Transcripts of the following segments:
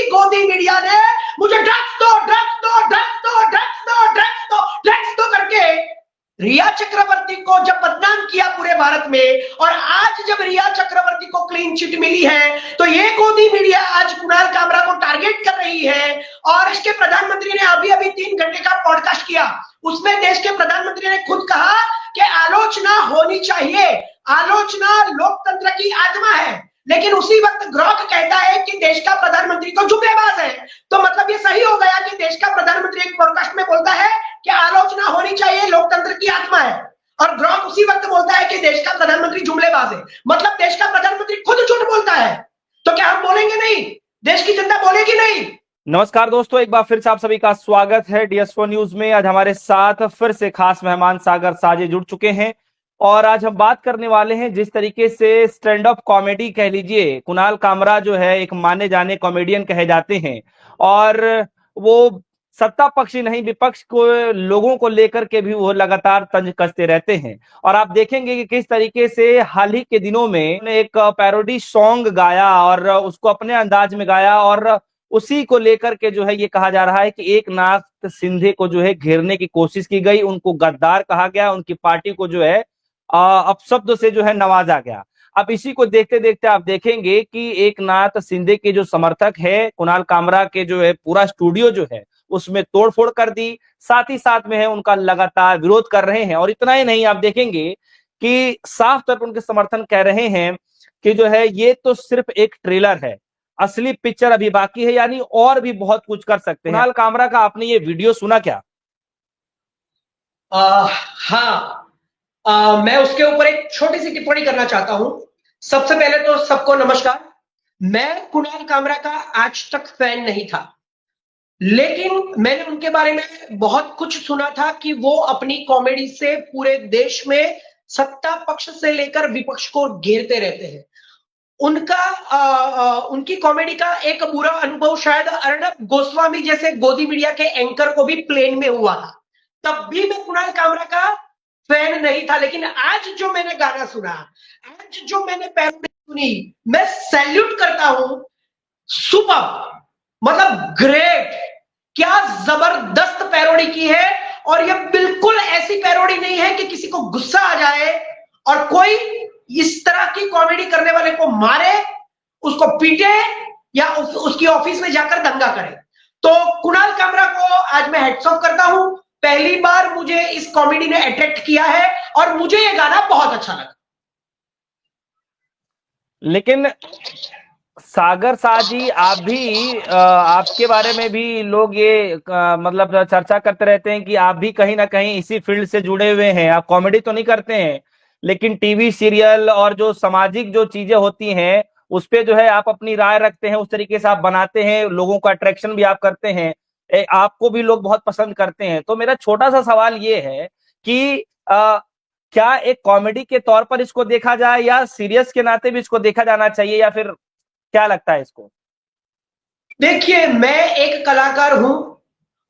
गोदी मीडिया ने मुझे ड्रग्स दो, ड्रग्स दो, ड्रग्स दो, ड्रग्स दो, ड्रग्स दो, ड्रग्स दो करके रिया चक्रवर्ती को जब बदनाम किया पूरे भारत में, और आज जब रिया चक्रवर्ती को क्लीन चिट मिली है तो ये गोदी मीडिया आज कुणाल कामरा को टारगेट कर रही है। और इसके प्रधानमंत्री ने अभी अभी 3 घंटे का पॉडकास्ट किया, उसमें देश के प्रधानमंत्री ने खुद कहा कि आलोचना होनी चाहिए, आलोचना लोकतंत्र की आत्मा है। लेकिन उसी वक्त ग्रॉक कहता है कि देश का प्रधानमंत्री तो जुमलेबाज है। तो मतलब ये सही हो गया कि देश का प्रधानमंत्री एक पॉडकास्ट में बोलता है कि आलोचना होनी चाहिए, लोकतंत्र की आत्मा है, और ग्रॉक उसी वक्त बोलता है कि देश का प्रधानमंत्री जुमलेबाज है। मतलब देश का प्रधानमंत्री खुद झूठ बोलता है, तो क्या हम बोलेंगे नहीं? देश की जनता बोलेगी नहीं? नमस्कार दोस्तों, एक बार फिर से आप सभी का स्वागत है DS4 न्यूज में। आज हमारे साथ फिर से खास मेहमान सागर साजे जुड़ चुके हैं और आज हम बात करने वाले हैं जिस तरीके से स्टैंड अप कॉमेडी कह लीजिए, कुणाल कामरा जो है एक माने जाने कॉमेडियन कहे जाते हैं और वो सत्ता पक्ष ही नहीं विपक्ष को लोगों को लेकर के भी वो लगातार तंज कसते रहते हैं। और आप देखेंगे कि किस तरीके से हाल ही के दिनों में एक पैरोडी सॉन्ग गाया और उसको अपने अंदाज में गाया और उसी को लेकर के जो है ये कहा जा रहा है कि एकनाथ शिंदे को जो है घेरने की कोशिश की गई, उनको गद्दार कहा गया, उनकी पार्टी को जो है अपशब्द से जो है नवाजा गया। अब इसी को देखते देखते आप देखेंगे कि एकनाथ शिंदे के जो समर्थक है कुणाल कामरा के जो है पूरा स्टूडियो जो है उसमें तोड़फोड़ कर दी, साथ ही साथ में है उनका लगातार विरोध कर रहे हैं। और इतना ही नहीं, आप देखेंगे कि साफ तौर पर उनके समर्थन कह रहे हैं कि जो है ये तो सिर्फ एक ट्रेलर है, असली पिक्चर अभी बाकी है, यानी और भी बहुत कुछ कर सकते हैं। कुणाल कामरा का आपने ये वीडियो सुना क्या? हाँ, मैं उसके ऊपर एक छोटी सी टिप्पणी करना चाहता हूं। सबसे पहले तो सबको नमस्कार। मैं कुणाल कामरा का आज तक फैन नहीं था, लेकिन मैंने उनके बारे में बहुत कुछ सुना था कि वो अपनी कॉमेडी से पूरे देश में सत्ता पक्ष से लेकर विपक्ष को घेरते रहते हैं। उनकी कॉमेडी का एक बुरा अनुभव शायद अर्णब गोस्वामी जैसे गोदी मीडिया के एंकर को भी प्लेन में हुआ था, तब भी मैं कुणाल कामरा का फैन नहीं था। लेकिन आज जो मैंने गाना सुना, आज जो मैंने पैरोडी सुनी, मैं सैल्यूट करता हूं। सुपर, मतलब ग्रेट, क्या जबरदस्त पैरोडी की है। और ये बिल्कुल ऐसी पैरोडी नहीं है कि किसी को गुस्सा आ जाए और कोई इस तरह की कॉमेडी करने वाले को मारे, उसको पीटे या उसकी ऑफिस में जाकर दंगा करे। तो कुणाल कामरा को आज मैं हेड्स ऑफ करता हूं। पहली बार मुझे इस कॉमेडी ने अट्रैक्ट किया है और मुझे ये गाना बहुत अच्छा लगा। लेकिन सागर साजी, आप भी आपके बारे में भी लोग ये मतलब चर्चा करते रहते हैं कि आप भी कहीं ना कहीं इसी फील्ड से जुड़े हुए हैं। आप कॉमेडी तो नहीं करते हैं, लेकिन टीवी सीरियल और जो सामाजिक जो चीजें होती हैं उस पे जो है आप अपनी राय रखते हैं, उस तरीके से आप बनाते हैं, लोगों का अट्रैक्शन भी आप करते हैं, आपको भी लोग बहुत पसंद करते हैं। तो मेरा छोटा सा सवाल ये है कि क्या एक कॉमेडी के तौर पर इसको देखा जाए या सीरियस के नाते भी इसको देखा जाना चाहिए, या फिर क्या लगता है इसको? देखिए, मैं एक कलाकार हूं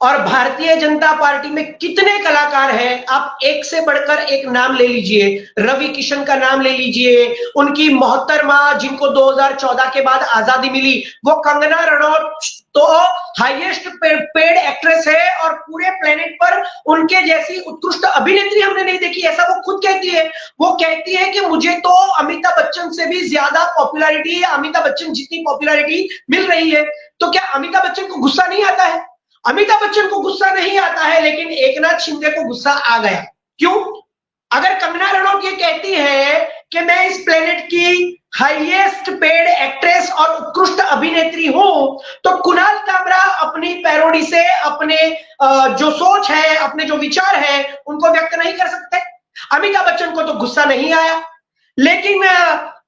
और भारतीय जनता पार्टी में कितने कलाकार हैं, आप एक से बढ़कर एक नाम ले लीजिए। रवि किशन का नाम ले लीजिए, उनकी मोहतरमा जिनको 2014 के बाद आजादी मिली, वो कंगना रनौत तो हाईएस्ट पेड एक्ट्रेस है और पूरे प्लेनेट पर उनके जैसी उत्कृष्ट अभिनेत्री हमने नहीं देखी, ऐसा वो खुद कहती है। वो कहती है कि मुझे तो अमिताभ बच्चन से भी ज्यादा पॉपुलैरिटी, अमिताभ बच्चन जितनी पॉपुलैरिटी मिल रही है। तो क्या अमिताभ बच्चन को गुस्सा नहीं आता है? अमिताभ बच्चन को गुस्सा नहीं आता है, लेकिन एकनाथ शिंदे को गुस्सा आ गया। क्यों? अगर कंगना रनौत ये कहती है कि मैं इस प्लेनेट की हाईएस्ट पेड एक्ट्रेस और उत्कृष्ट अभिनेत्री हूं, तो कुणाल कामरा अपनी पैरोडी से अपने जो सोच है, अपने जो विचार है, उनको व्यक्त नहीं कर सकते। अमिताभ बच्चन को तो गुस्सा नहीं आया, लेकिन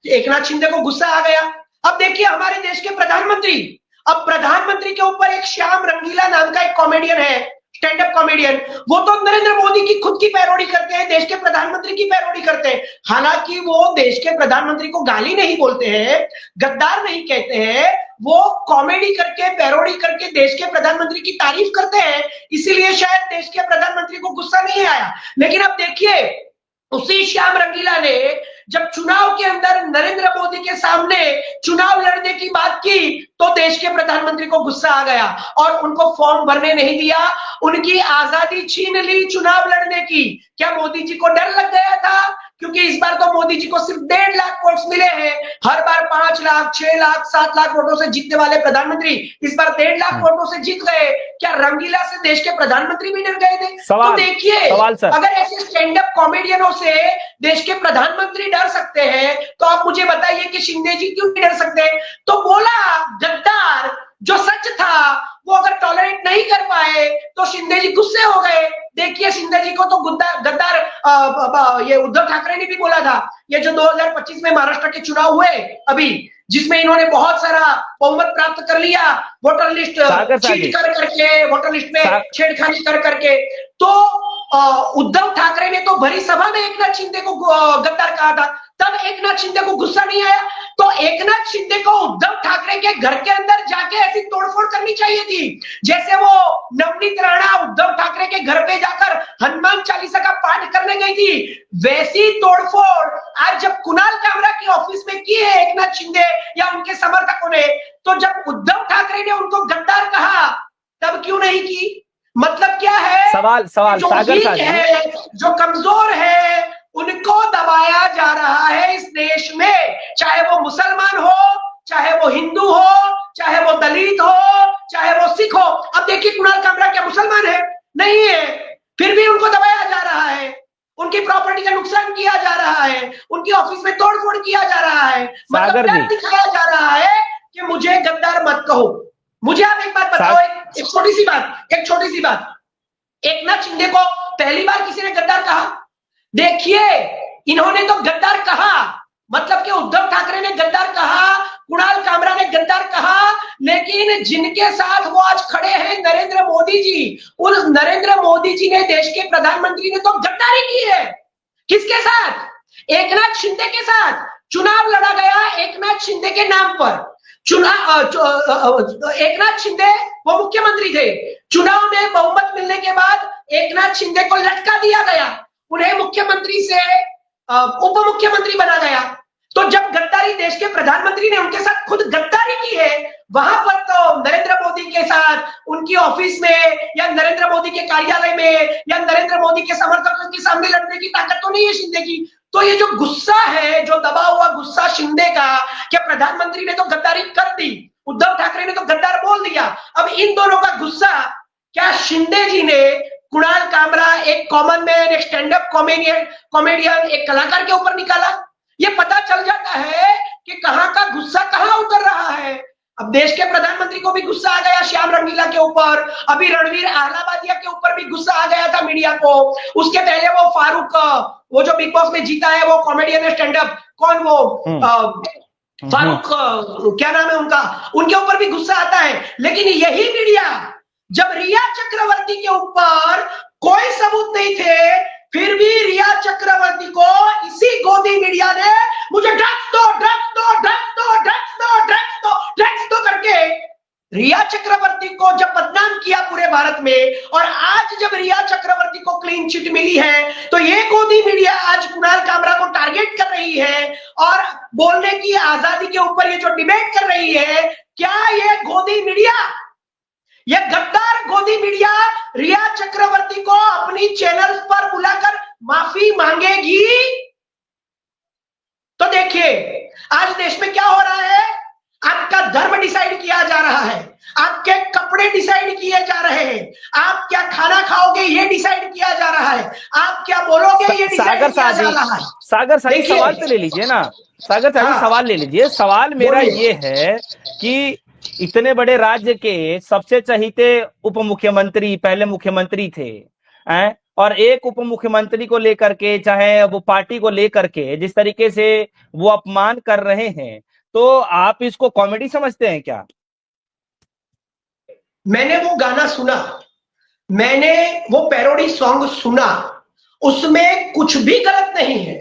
एकनाथ शिंदे को गुस्सा आ गया। अब देखिए, हमारे देश के प्रधानमंत्री, अब प्रधानमंत्री के ऊपर एक श्याम रंगीला नाम का एक कॉमेडियन है, स्टैंड अप कॉमेडियन, वो तो नरेंद्र मोदी की खुद की पैरोडी करते हैं, देश के प्रधानमंत्री की पैरोडी करते हैं। हालांकि वो देश के प्रधानमंत्री को गाली नहीं बोलते हैं, गद्दार नहीं कहते हैं, वो कॉमेडी करके, पैरोडी करके देश के प्रधानमंत्री की तारीफ करते हैं। इसीलिए शायद देश के प्रधानमंत्री को गुस्सा नहीं आया। लेकिन अब देखिए, उसी श्याम रंगीला ने जब चुनाव के अंदर नरेंद्र मोदी के सामने चुनाव लड़ने की बात की तो देश के प्रधानमंत्री को गुस्सा आ गया और उनको फॉर्म भरने नहीं दिया, उनकी आजादी छीन ली चुनाव लड़ने की। क्या मोदी जी को डर लग गया था? क्योंकि इस बार तो मोदी जी को सिर्फ 1.5 लाख वोट्स मिले हैं। हर बार 5 लाख, 6 लाख, 7 लाख वोटों से जीतने वाले प्रधानमंत्री इस बार 1.5 लाख वोटों से जीत गए। क्या रंगीला से देश के प्रधानमंत्री भी डर गए थे? तो देखिए, अगर ऐसे स्टैंड अप कॉमेडियनों से देश के प्रधानमंत्री डर सकते हैं तो आप मुझे बताइए कि शिंदे जी क्यों नहीं डर सकते? तो बोला गद्दार जो सच था वो अगर टॉलरेट नहीं कर पाए तो शिंदे जी गुस्से हो गए। देखिए, शिंदे जी को तो गद्दार ये उद्धव ठाकरे ने भी बोला था। ये जो 2025 में महाराष्ट्र के चुनाव हुए अभी, जिसमें इन्होंने बहुत सारा बहुमत प्राप्त कर लिया, वोटर लिस्ट चीट कर करके, वोटर लिस्ट में छेड़खानी कर करके, तो उद्धव ठाकरे ने तो भरी सभा में एकनाथ शिंदे को गद्दार कहा था। तब एकनाथ शिंदे को गुस्सा नहीं आया तो एकनाथ शिंदे को उद्धव ठाकरे के घर के अंदर जाके ऐसी तोड़फोड़ करनी चाहिए थी जैसे वो नवनीत राणा उद्धव ठाकरे के घर पे जाकर हनुमान चालीसा का पाठ करने गई थी। वैसी तोड़फोड़ आज जब कुणाल कामरा की ऑफिस में की है एकनाथ शिंदे या उनके समर्थकों ने, तो जब उद्धव ठाकरे ने उनको गद्दार कहा तब क्यों नहीं की? मतलब क्या है? सवाल जो वीक है, जो कमजोर है, उनको दबाया जा रहा है इस देश में, चाहे वो मुसलमान हो, चाहे वो हिंदू हो, चाहे वो दलित हो, चाहे वो सिख हो। अब देखिए, कुणाल कामरा क्या मुसलमान है? नहीं है, फिर भी उनको दबाया जा रहा है, उनकी प्रॉपर्टी का नुकसान किया जा रहा है, उनकी ऑफिस में तोड़फोड़ किया जा रहा है। मतलब क्या दिखाया जा रहा है कि मुझे गद्दार मत कहो। मुझे आप एक बात बताओ, एक छोटी सी बात, एकनाथ शिंदे को पहली बार किसी ने गद्दार कहा? देखिए, इन्होंने तो गद्दार कहा, मतलब कि उद्धव ठाकरे ने गद्दार कहा, कुणाल कामरा ने गद्दार कहा, लेकिन जिनके साथ वो आज खड़े हैं नरेंद्र मोदी जी, उस नरेंद्र मोदी जी ने, देश के प्रधानमंत्री ने तो गद्दारी की है। किसके साथ? एकनाथ शिंदे के साथ। चुनाव लड़ा गया एकनाथ शिंदे के नाम पर। एकनाथ शिंदे वो मुख्यमंत्री थे, चुनाव में बहुमत मिलने के बाद एकनाथ शिंदे को लटका दिया गया, उन्हें मुख्यमंत्री से उप मुख्यमंत्री बना गया। तो जब गद्दारी देश के प्रधानमंत्री ने उनके साथ खुद गद्दारी की है, वहां पर तो नरेंद्र मोदी के साथ उनकी ऑफिस में या नरेंद्र मोदी के कार्यालय में या नरेंद्र मोदी के समर्थकों के सामने लड़ने की ताकत तो नहीं है शिंदे की। तो ये जो गुस्सा है, जो दबा हुआ गुस्सा शिंदे का, क्या प्रधानमंत्री ने तो गद्दारी कर दी, उद्धव ठाकरे ने तो गद्दार बोल दिया, अब इन दोनों का गुस्सा क्या शिंदे जी ने कुणाल कामरा, एक कॉमन मैन, एक स्टैंड अप कॉमेडियन, एक कलाकार के ऊपर निकाला? ये पता चल जाता है कि कहां का गुस्सा कहां उतर रहा है। अब देश के प्रधानमंत्री को भी गुस्सा आ गया श्याम रंगीला के ऊपर, अभी रणवीर अहलावालिया के ऊपर भी गुस्सा आ गया था मीडिया को। उसके पहले वो फारूक, वो जो बिग बॉस में जीता है, वो कॉमेडियन है स्टैंड अप, कौन वो फारूक, क्या नाम है उनका, उनके ऊपर भी गुस्सा आता है। लेकिन यही मीडिया जब रिया चक्रवर्ती के ऊपर कोई सबूत नहीं थे, फिर भी रिया चक्रवर्ती को इसी गोदी मीडिया ने मुझे ड्रग्स दो करके रिया चक्रवर्ती को जब बदनाम किया पूरे भारत में, और आज जब रिया चक्रवर्ती को क्लीन चिट मिली है तो ये गोदी मीडिया आज कुणाल कामरा को टारगेट कर रही है और बोलने की आजादी के ऊपर ये जो डिबेट कर रही है। क्या ये गोदी मीडिया, ये गद्दार गोदी मीडिया रिया चक्रवर्ती को अपनी चैनल पर बुलाकर माफी मांगेगी? तो देखिए, आज देश में क्या हो रहा है, आपका धर्म डिसाइड किया जा रहा है, आपके कपड़े डिसाइड किए जा रहे हैं, आप क्या खाना खाओगे ये डिसाइड किया जा रहा है, आप क्या बोलोगे ये डिसाइड किया जा रहा है। सागर साहब सवाल तो ले लीजिए ना, सागर साहब सवाल ले लीजिए। सवाल मेरा ये है कि इतने बड़े राज्य के सबसे चहीते उप मुख्यमंत्री, पहले मुख्यमंत्री थे, और एक उप मुख्यमंत्री को लेकर के, चाहे वो पार्टी को लेकर के जिस तरीके से वो अपमान कर रहे हैं, तो आप इसको कॉमेडी समझते हैं क्या? मैंने वो गाना सुना, मैंने वो पैरोडी सॉन्ग सुना, उसमें कुछ भी गलत नहीं है।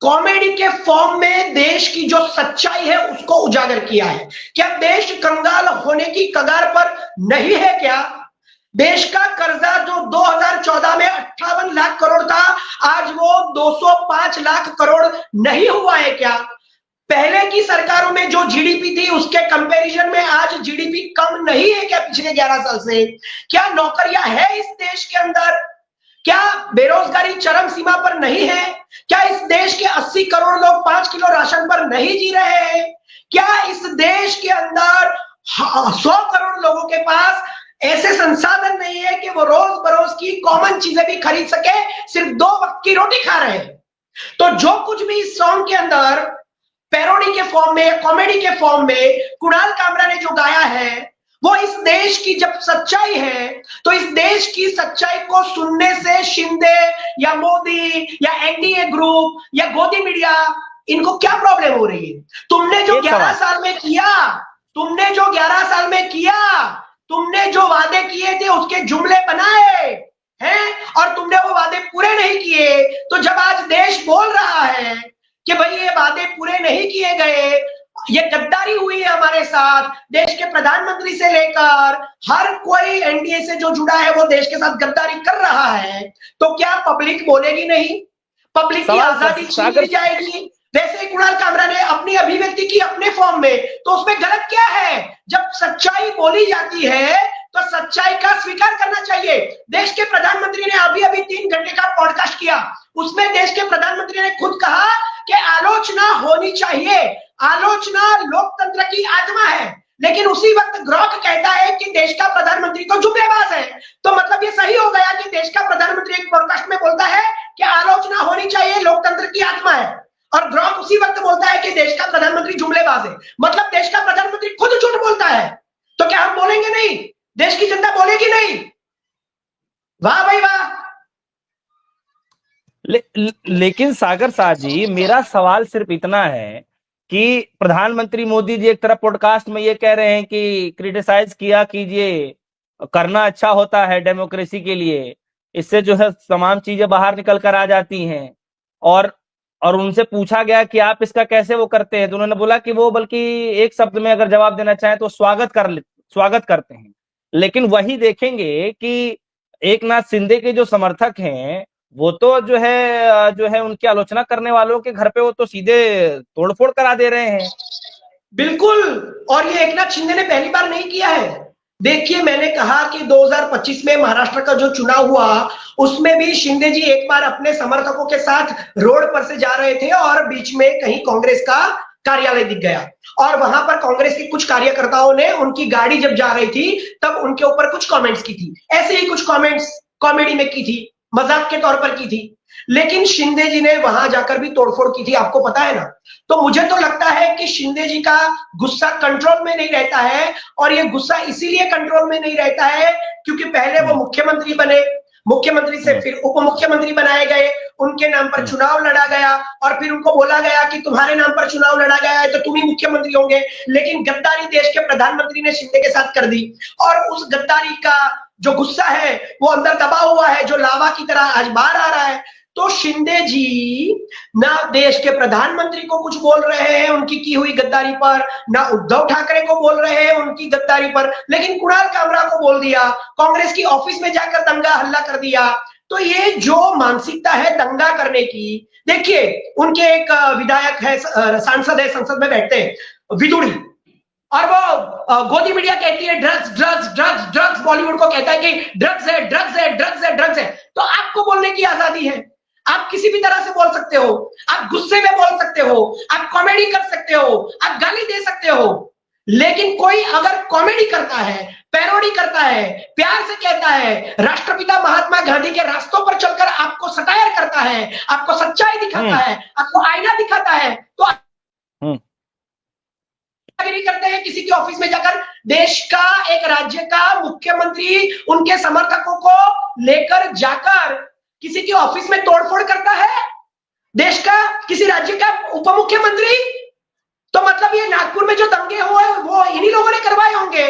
कॉमेडी के फॉर्म में देश की जो सच्चाई है उसको उजागर किया है। क्या देश कंगाल होने की कगार पर नहीं है क्या? देश का कर्जा जो 2014 में 58 लाख करोड़ था, आज वो 205 लाख करोड़ नहीं हुआ है क्या? पहले की सरकारों में जो जीडीपी थी उसके कंपैरिजन में आज जीडीपी कम नहीं है क्या पिछले 11 साल से? क्या नौकरियां है इस देश के अंदर? क्या बेरोजगारी चरम सीमा पर नहीं है? क्या इस देश के 80 करोड़ लोग 5 किलो राशन पर नहीं जी रहे हैं? क्या इस देश के अंदर 100 करोड़ लोगों के पास ऐसे संसाधन नहीं है कि वो रोज बरोज की कॉमन चीजें भी खरीद सके, सिर्फ 2 वक्त की रोटी खा रहे हैं? तो जो कुछ भी इस सॉन्ग के अंदर पैरोडी के फॉर्म में, कॉमेडी के फॉर्म में कुणाल कामरा ने जो गाया है, वो इस देश की जब सच्चाई है, तो इस देश की सच्चाई को सुनने से शिंदे या मोदी या एनडीए ग्रुप या गोदी मीडिया, इनको क्या प्रॉब्लम हो रही है? तुमने जो 11 साल में किया, तुमने जो 11 साल में किया, तुमने जो वादे किए थे उसके जुमले बनाए हैं और तुमने वो वादे पूरे नहीं किए। तो जब आज देश बोल रहा है कि भाई ये वादे पूरे नहीं किए गए, ये गद्दारी हुई है हमारे साथ, देश के प्रधानमंत्री से लेकर हर कोई एनडीए से जो जुड़ा है वो देश के साथ गद्दारी कर रहा है, तो क्या पब्लिक बोलेगी नहीं? पब्लिक की आजादी छीन ली जाएगी? वैसे ही कुणाल कामरा ने अपनी अभिव्यक्ति की अपने फॉर्म में, तो उसमें गलत क्या है? जब सच्चाई बोली जाती है तो सच्चाई का स्वीकार करना चाहिए। देश के प्रधानमंत्री ने अभी 3 घंटे का पॉडकास्ट किया, उसमें देश के प्रधानमंत्री ने खुद कहा कि आलोचना होनी चाहिए, आलोचना लोकतंत्र की आत्मा है, लेकिन उसी वक्त ग्रॉक कहता है कि देश का प्रधानमंत्री तो जुमलेबाज है। तो मतलब ये सही हो गया कि देश का प्रधानमंत्री एक पॉडकास्ट में बोलता है कि आलोचना होनी चाहिए, लोकतंत्र की आत्मा है, और ग्रॉक उसी वक्त बोलता है कि देश का प्रधानमंत्री जुमलेबाज है। मतलब देश का प्रधानमंत्री खुद झूठ बोलता है, तो क्या हम बोलेंगे नहीं? देश की जनता बोलेगी नहीं? वाह भाई वाह। लेकिन सागर शाह जी, मेरा सवाल सिर्फ इतना है कि प्रधानमंत्री मोदी जी एक तरफ पॉडकास्ट में ये कह रहे हैं कि क्रिटिसाइज किया कीजिए, करना अच्छा होता है डेमोक्रेसी के लिए, इससे जो है तमाम चीजें बाहर निकल कर आ जाती हैं, और उनसे पूछा गया कि आप इसका कैसे वो करते हैं, तो उन्होंने बोला कि वो बल्कि एक शब्द में अगर जवाब देना चाहें तो स्वागत करते हैं। लेकिन वही देखेंगे कि एकनाथ शिंदे के जो समर्थक हैं वो तो जो है उनकी आलोचना करने वालों के घर पे वो तो सीधे तोड़फोड़ करा दे रहे हैं। बिल्कुल, और ये एकनाथ शिंदे ने पहली बार नहीं किया है। देखिए, मैंने कहा कि 2025 में महाराष्ट्र का जो चुनाव हुआ उसमें भी शिंदे जी एक बार अपने समर्थकों के साथ रोड पर से जा रहे थे और बीच में कहीं कांग्रेस का कार्यालय दिख गया, और वहां पर कांग्रेस के कुछ कार्यकर्ताओं ने उनकी गाड़ी जब जा रही थी तब उनके ऊपर कुछ कमेंट्स की थी। ऐसे ही कुछ कमेंट्स कॉमेडी में की थी, मजाक के तौर पर की थी, लेकिन शिंदे जी ने वहां जाकर भी तोड़फोड़ की थी, आपको पता है ना। तो मुझे तो लगता है कि शिंदे जी का गुस्सा कंट्रोल में नहीं रहता है, और ये गुस्सा इसीलिए कंट्रोल में नहीं रहता है क्योंकि पहले वो मुख्यमंत्री बने, मुख्यमंत्री से फिर उप मुख्यमंत्री बनाए गए, उनके नाम पर चुनाव लड़ा गया, और फिर उनको बोला गया कि तुम्हारे नाम पर चुनाव लड़ा गया है तो तुम ही मुख्यमंत्री होंगे। लेकिन गद्दारी देश के प्रधानमंत्री ने शिंदे के साथ कर दी, और उस गद्दारी का जो गुस्सा है वो अंदर दबा हुआ है, जो लावा की तरह आज बाहर आ रहा है। तो शिंदे जी ना देश के प्रधानमंत्री को कुछ बोल रहे हैं उनकी की हुई गद्दारी पर, ना उद्धव ठाकरे को बोल रहे हैं उनकी गद्दारी पर, लेकिन कुणाल कामरा को बोल दिया, कांग्रेस की ऑफिस में जाकर दंगा हल्ला कर दिया। तो ये जो मानसिकता है दंगा करने की, देखिए उनके एक विधायक है, सांसद है, संसद में बैठते हैं, विदुड़ी, और वो गोदी मीडिया कहती है drugs drugs drugs drugs, Bollywood को कहता है कि ड्रग्स है ड्रग्स है ड्रग्स है ड्रग्स है। तो आपको बोलने की आजादी है, आप किसी भी तरह से बोल सकते हो, आप गुस्से में बोल सकते हो, आप कॉमेडी कर सकते हो, आप गाली दे सकते हो, लेकिन कोई अगर कॉमेडी करता है, पैरोडी करता है, प्यार से कहता है, राष्ट्रपिता महात्मा गांधी के रास्तों पर चलकर आपको सटायर करता है, आपको सच्चाई दिखाता है, आपको आईना दिखाता है, तो करते हैं किसी की ऑफिस में जाकर, देश का एक राज्य का मुख्यमंत्री उनके समर्थकों को लेकर जाकर किसी की ऑफिस में तोड़फोड़ करता है, देश का किसी राज्य का उप मुख्यमंत्री। तो मतलब ये नागपुर में जो दंगे हुए वो इन्हीं लोगों ने करवाए होंगे,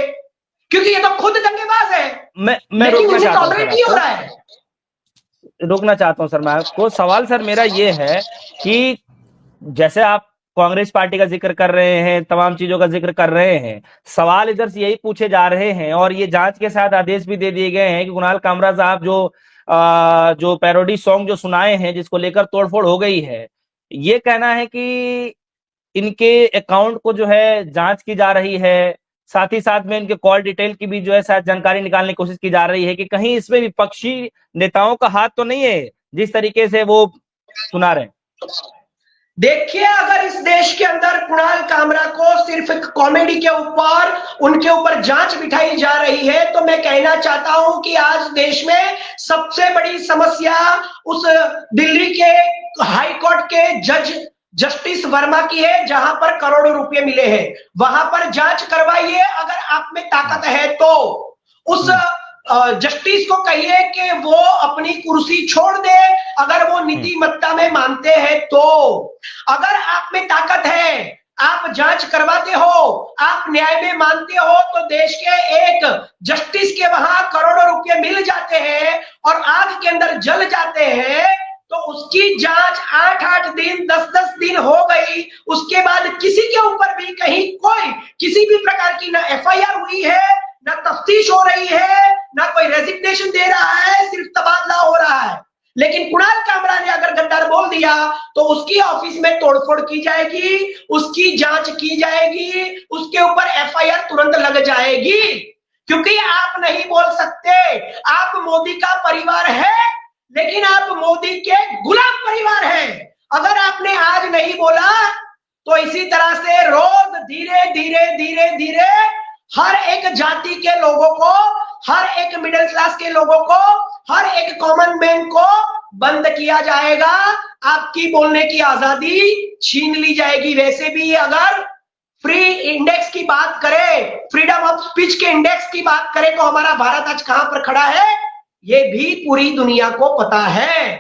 क्योंकि ये तो खुद दंगेबाज है। मैं रोकना चाहता हूं सर, मैं आपको सवाल सर मेरा ये है कि जैसे आप कांग्रेस पार्टी का जिक्र कर रहे हैं, तमाम चीजों का जिक्र कर रहे हैं। सवाल इधर से यही पूछे जा रहे हैं और ये जांच के साथ आदेश भी दे दिए गए हैं कि कुणाल कामरा साहब जो पैरोडी सॉन्ग जो सुनाए हैं, जिसको लेकर तोड़फोड़ हो गई है, ये कहना है कि इनके अकाउंट को जो है जांच की जा रही है, साथ ही साथ में इनके कॉल डिटेल की भी जो है शायद जानकारी निकालने की कोशिश की जा रही है कि कहीं इसमें विपक्षी नेताओं का हाथ तो नहीं है, जिस तरीके से वो सुना रहे हैं। देखिए, अगर इस देश के अंदर कुणाल कामरा को सिर्फ एक कॉमेडी के ऊपर उनके ऊपर जांच बिठाई जा रही है, तो मैं कहना चाहता हूं कि आज देश में सबसे बड़ी समस्या उस दिल्ली के हाई कोर्ट के जज जस्टिस वर्मा की है, जहां पर करोड़ों रुपए मिले हैं। वहां पर जांच करवाइए, अगर आप में ताकत है तो। उस जस्टिस को कहिए कि वो अपनी कुर्सी छोड़ दे, अगर वो नीतिमत्ता में मानते हैं तो। अगर आप में ताकत है, आप जांच करवाते हो, आप न्याय में मानते हो, तो देश के एक जस्टिस के वहां करोड़ों रुपए मिल जाते हैं और आग के अंदर जल जाते हैं, तो उसकी जांच 8-8 दिन 10-10 दिन हो गई, उसके बाद किसी के ऊपर भी कहीं कोई किसी भी प्रकार की ना एफआईआर हुई है, ना तफ्तीश हो रही है, ना कोई रेजिग्नेशन दे रहा है, सिर्फ तबादला हो रहा है। लेकिन कुणाल कामरा ने अगर गद्दार बोल दिया तो उसकी ऑफिस में तोड़फोड़ की जाएगी, उसकी जांच की जाएगी, उसके ऊपर एफआईआर तुरंत लग जाएगी, क्योंकि आप नहीं बोल सकते। आप मोदी का परिवार है, लेकिन आप मोदी के गुलाम परिवार हैं। अगर आपने आज नहीं बोला तो इसी तरह से रोज धीरे धीरे धीरे धीरे हर एक जाति के लोगों को, हर एक मिडिल क्लास के लोगों को, हर एक कॉमन मैन को बंद किया जाएगा। आपकी बोलने की आजादी छीन ली जाएगी। वैसे भी अगर फ्री इंडेक्स की बात करें, फ्रीडम ऑफ स्पीच के इंडेक्स की बात करें, तो हमारा भारत आज कहां पर खड़ा है, ये भी पूरी दुनिया को पता है।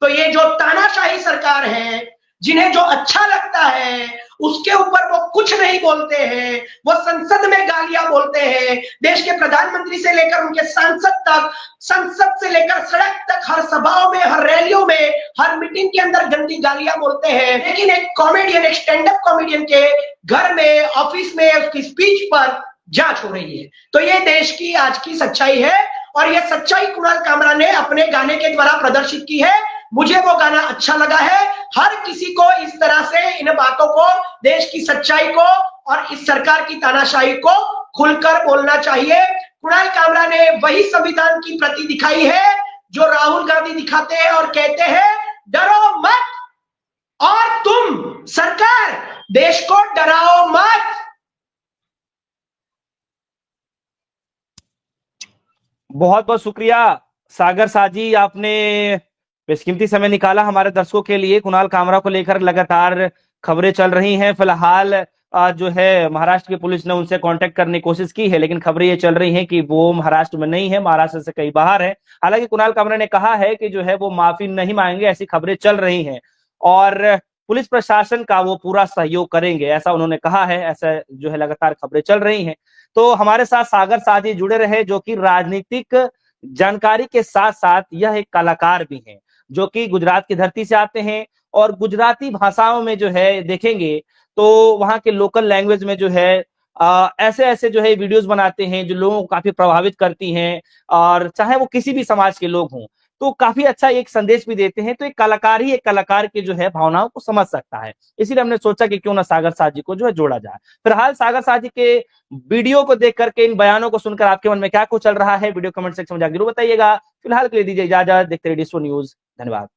तो ये जो तानाशाही सरकार है, जिन्हें जो अच्छा लगता है उसके ऊपर वो कुछ नहीं बोलते हैं, वो संसद में गालियां बोलते हैं। देश के प्रधानमंत्री से लेकर उनके सांसद तक, संसद से लेकर सड़क तक, हर सभाओं में, हर रैलियों में, हर मीटिंग के अंदर गंदी गालियां बोलते हैं। लेकिन एक कॉमेडियन, एक स्टैंड अप कॉमेडियन के घर में, ऑफिस में उसकी स्पीच पर जांच हो रही है। तो ये देश की आज की सच्चाई है और यह सच्चाई कुणाल कामरा ने अपने गाने के द्वारा प्रदर्शित की है। मुझे वो गाना अच्छा लगा है। हर किसी को इस तरह से इन बातों को, देश की सच्चाई को और इस सरकार की तानाशाही को खुलकर बोलना चाहिए। कुणाल कामरा ने वही संविधान की प्रति दिखाई है जो राहुल गांधी दिखाते हैं और कहते हैं डरो मत, और तुम सरकार देश को डराओ मत। बहुत बहुत शुक्रिया सागर साजी, आपने बेशकीमती समय निकाला हमारे दर्शकों के लिए। कुणाल कामरा को लेकर लगातार खबरें चल रही हैं। फिलहाल जो है महाराष्ट्र की पुलिस ने उनसे कांटेक्ट करने की कोशिश की है, लेकिन खबरें ये चल रही हैं कि वो महाराष्ट्र में नहीं है, महाराष्ट्र से कहीं बाहर है। हालांकि कुणाल कामरा ने कहा है कि जो है वो माफी नहीं मांगेंगे, ऐसी खबरें चल रही हैं और पुलिस प्रशासन का वो पूरा सहयोग करेंगे, ऐसा उन्होंने कहा है। ऐसा जो है लगातार खबरें चल रही हैं। तो हमारे साथ सागर साजी जुड़े रहे, जो कि राजनीतिक जानकारी के साथ साथ यह एक कलाकार भी हैं, जो कि गुजरात की धरती से आते हैं और गुजराती भाषाओं में जो है देखेंगे तो वहां के लोकल लैंग्वेज में जो है ऐसे ऐसे जो है वीडियोस बनाते हैं जो लोगों को काफी प्रभावित करती हैं, और चाहे वो किसी भी समाज के लोग हों, तो काफी अच्छा एक संदेश भी देते हैं। तो एक कलाकार ही एक कलाकार के जो है भावनाओं को समझ सकता है, इसीलिए हमने सोचा कि क्यों ना सागर साजी को जो है जोड़ा जाए। फिलहाल सागर साजी के वीडियो को देख करके, इन बयानों को सुनकर आपके मन में क्या कुछ चल रहा है, वीडियो कमेंट सेक्शन में जाकर जरूर बताइएगा। फिलहाल के लिए दीजिए इजाजत, देखते रहिए DSO न्यूज। धन्यवाद।